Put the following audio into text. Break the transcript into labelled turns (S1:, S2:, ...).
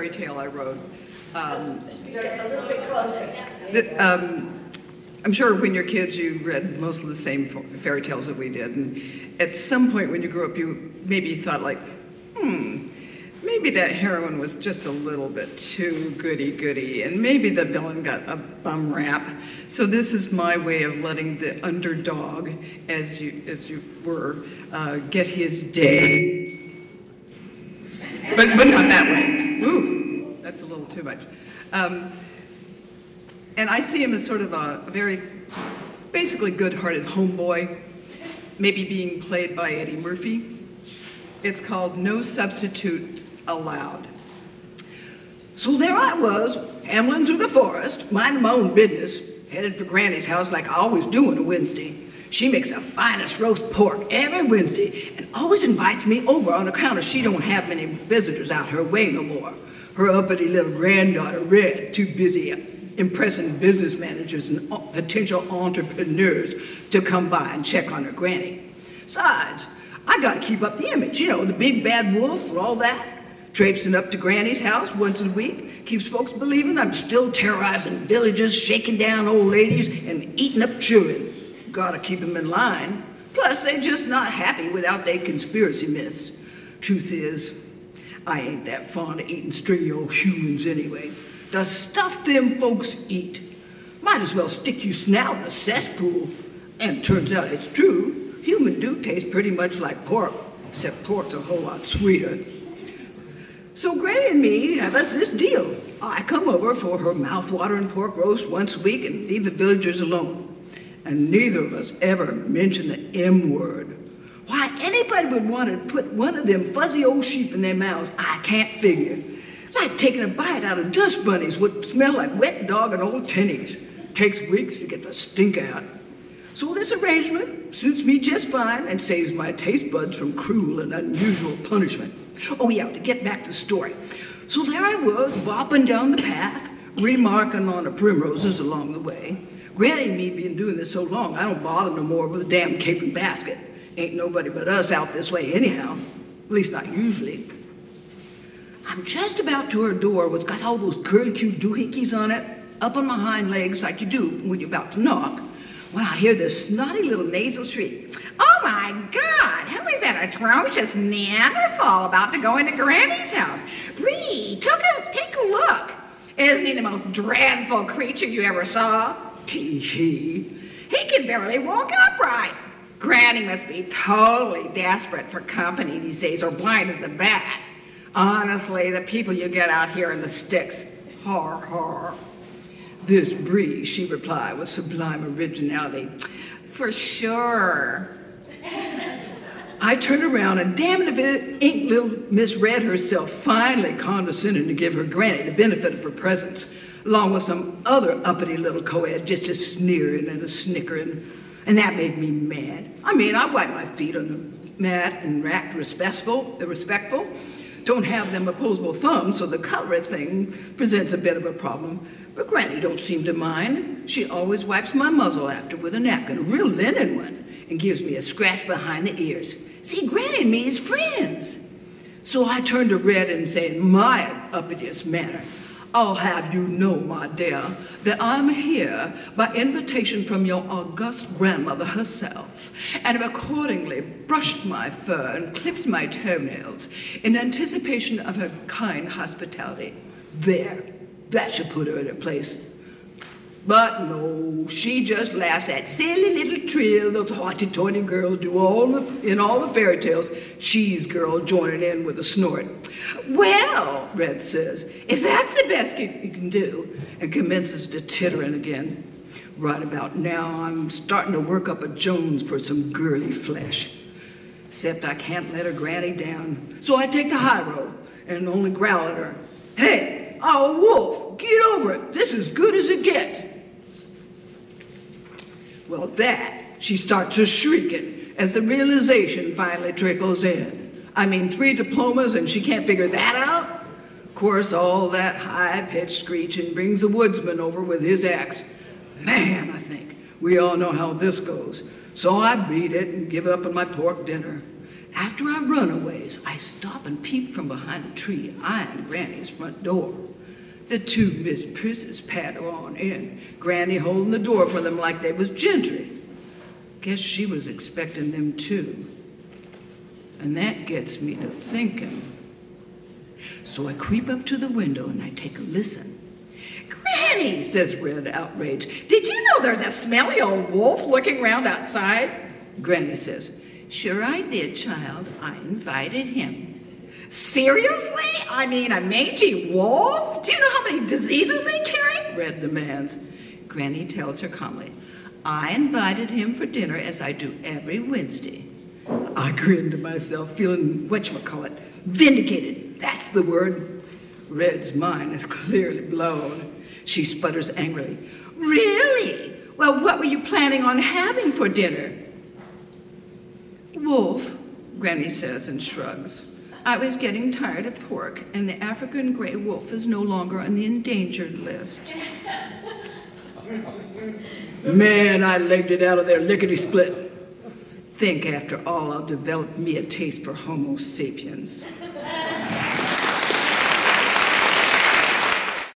S1: fairy tale I wrote.
S2: Speak a little bit closer.
S1: I'm sure when you're kids you read most of the same fairy tales that we did, and at some point when you grew up you maybe thought like, maybe that heroine was just a little bit too goody-goody, and maybe the villain got a bum rap. So this is my way of letting the underdog, as you were, get his day. But not that way. Ooh, that's a little too much. And I see him as sort of a very, basically good-hearted homeboy, maybe being played by Eddie Murphy. It's called No Substitute Allowed.
S3: So there I was, ambling through the forest, minding my own business, headed for Granny's house like I always do on a Wednesday. She makes the finest roast pork every Wednesday and always invites me over on account of she don't have many visitors out her way no more. Her uppity little granddaughter, Red, too busy impressing business managers and potential entrepreneurs to come by and check on her granny. Besides, I gotta keep up the image, you know, the big bad wolf and all that. Traipsing up to Granny's house once a week keeps folks believing I'm still terrorizing villages, shaking down old ladies, and eating up children. Gotta keep them in line. Plus, they're just not happy without their conspiracy myths. Truth is, I ain't that fond of eating stringy old humans anyway. The stuff them folks eat. Might as well stick you snout in a cesspool. And turns out it's true. Human do taste pretty much like pork, except pork's a whole lot sweeter. So Granny and me have us this deal. I come over for her mouth-watering pork roast once a week and leave the villagers alone. And neither of us ever mention the M word. Why anybody would want to put one of them fuzzy old sheep in their mouths, I can't figure. Like taking a bite out of dust bunnies would smell like wet dog and old tinnies. Takes weeks to get the stink out. So this arrangement suits me just fine and saves my taste buds from cruel and unusual punishment. Oh yeah, to get back to the story. So there I was, bopping down the path, remarking on the primroses along the way. Granny and me been doing this so long, I don't bother no more with a damn cape and basket. Ain't nobody but us out this way anyhow. At least not usually. I'm just about to her door, what's got all those curly-cue doohickeys on it, up on my hind legs like you do when you're about to knock, when I hear this snotty little nasal shriek.
S4: Oh my God, who is that atrocious Neanderthal about to go into Granny's house? Bree, take a look. Isn't he the most dreadful creature you ever saw?
S3: Tee-hee.
S4: He can barely walk upright. Granny must be totally desperate for company these days, or blind as the bat. Honestly, the people you get out here in the sticks. Har, har.
S3: This Bree, she replied with sublime originality.
S4: For sure.
S3: I turned around and damn it if it ain't little Miss Red herself finally condescending to give her Granny the benefit of her presence, along with some other uppity little co-ed just a sneering and a snickering. And that made me mad. I mean, I wiped my feet on the mat and act respectful. Don't have them opposable thumbs, so the cutlery thing presents a bit of a problem. But Granny don't seem to mind. She always wipes my muzzle after with a napkin, a real linen one, and gives me a scratch behind the ears. See, Granny and me is friends. So I turned to Red and said in my uppitiest manner, I'll have you know, my dear, that I'm here by invitation from your august grandmother herself, and have accordingly brushed my fur and clipped my toenails in anticipation of her kind hospitality. There, that should put her in her place. But no, she just laughs that silly little trill those hoity-toity girls do in all the fairy tales, cheese girl joining in with a snort. Well, Red says, if that's the best you can do, and commences to tittering again. Right about now, I'm starting to work up a Jones for some girly flesh. Except I can't let her Granny down. So I take the high road and only growl at her. Hey, oh, Wolf, get over it. This is good as it gets. Well, that, she starts a shrieking as the realization finally trickles in. I mean, 3 diplomas and she can't figure that out? Of course, all that high-pitched screeching brings the woodsman over with his axe. Man, I think, we all know how this goes. So I beat it and give up on my pork dinner. After I run a ways, I stop and peep from behind a tree, eyeing Granny's front door. The two Miss Prisses patter on in, Granny holding the door for them like they was gentry. Guess she was expecting them too. And that gets me to thinking. So I creep up to the window and I take a listen.
S4: Granny, says Red, outraged, did you know there's a smelly old wolf looking round outside?
S3: Granny says, sure I did, child. I invited him.
S4: Seriously? I mean, a mangy wolf? Do you know how many diseases they carry?
S3: Red demands. Granny tells her calmly, I invited him for dinner as I do every Wednesday. I grinned to myself, feeling, whatchamacallit, vindicated. That's the word. Red's mind is clearly blown. She sputters angrily. Really? Well, what were you planning on having for dinner? Wolf, Granny says and shrugs. I was getting tired of pork, and the African gray wolf is no longer on the endangered list. Man, I legged it out of there lickety-split. Think after all I'll develop me a taste for Homo sapiens.